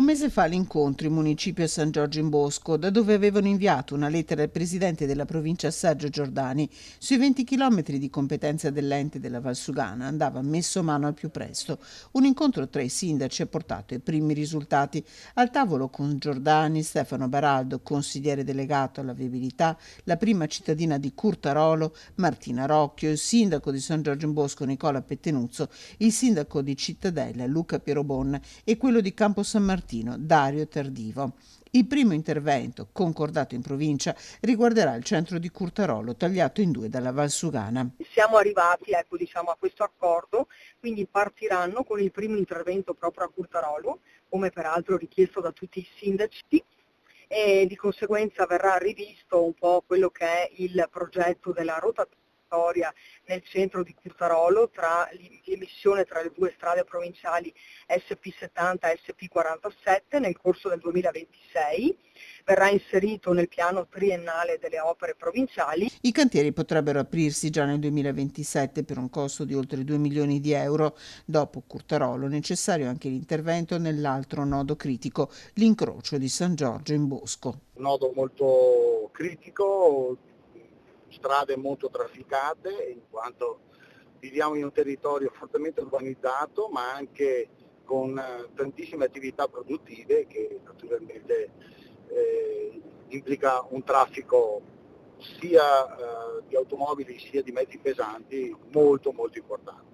mese fa l'incontro in municipio a San Giorgio in Bosco, da dove avevano inviato una lettera al presidente della provincia Sergio Giordani. Sui 20 chilometri di competenza dell'ente della Valsugana andava messo mano al più presto. Un incontro tra i sindaci ha portato i primi risultati. Al tavolo con Giordani, Stefano Baraldo, consigliere delegato alla viabilità, la prima cittadina di Curtarolo, Martina Rocchio, il sindaco di San Giorgio in Bosco Nicola Pettenuzzo, il sindaco di Cittadella Luca Pierobon e quello di Campo San Martino Dario Tardivo. Il primo intervento, concordato in provincia, riguarderà il centro di Curtarolo, tagliato in due dalla Valsugana. Siamo arrivati a questo accordo, quindi partiranno con il primo intervento proprio a Curtarolo, come peraltro richiesto da tutti i sindaci, e di conseguenza verrà rivisto un po' quello che è il progetto della rotatoria nel centro di Curtarolo, tra l'emissione tra le due strade provinciali SP70 e SP47 nel corso del 2026. Verrà inserito nel piano triennale delle opere provinciali. I cantieri potrebbero aprirsi già nel 2027 per un costo di oltre 2 milioni di euro. Dopo Curtarolo, necessario anche l'intervento nell'altro nodo critico, l'incrocio di San Giorgio in Bosco. Un nodo molto critico, strade molto trafficate, in quanto viviamo in un territorio fortemente urbanizzato, ma anche con tantissime attività produttive che naturalmente implica un traffico sia di automobili sia di mezzi pesanti molto importante.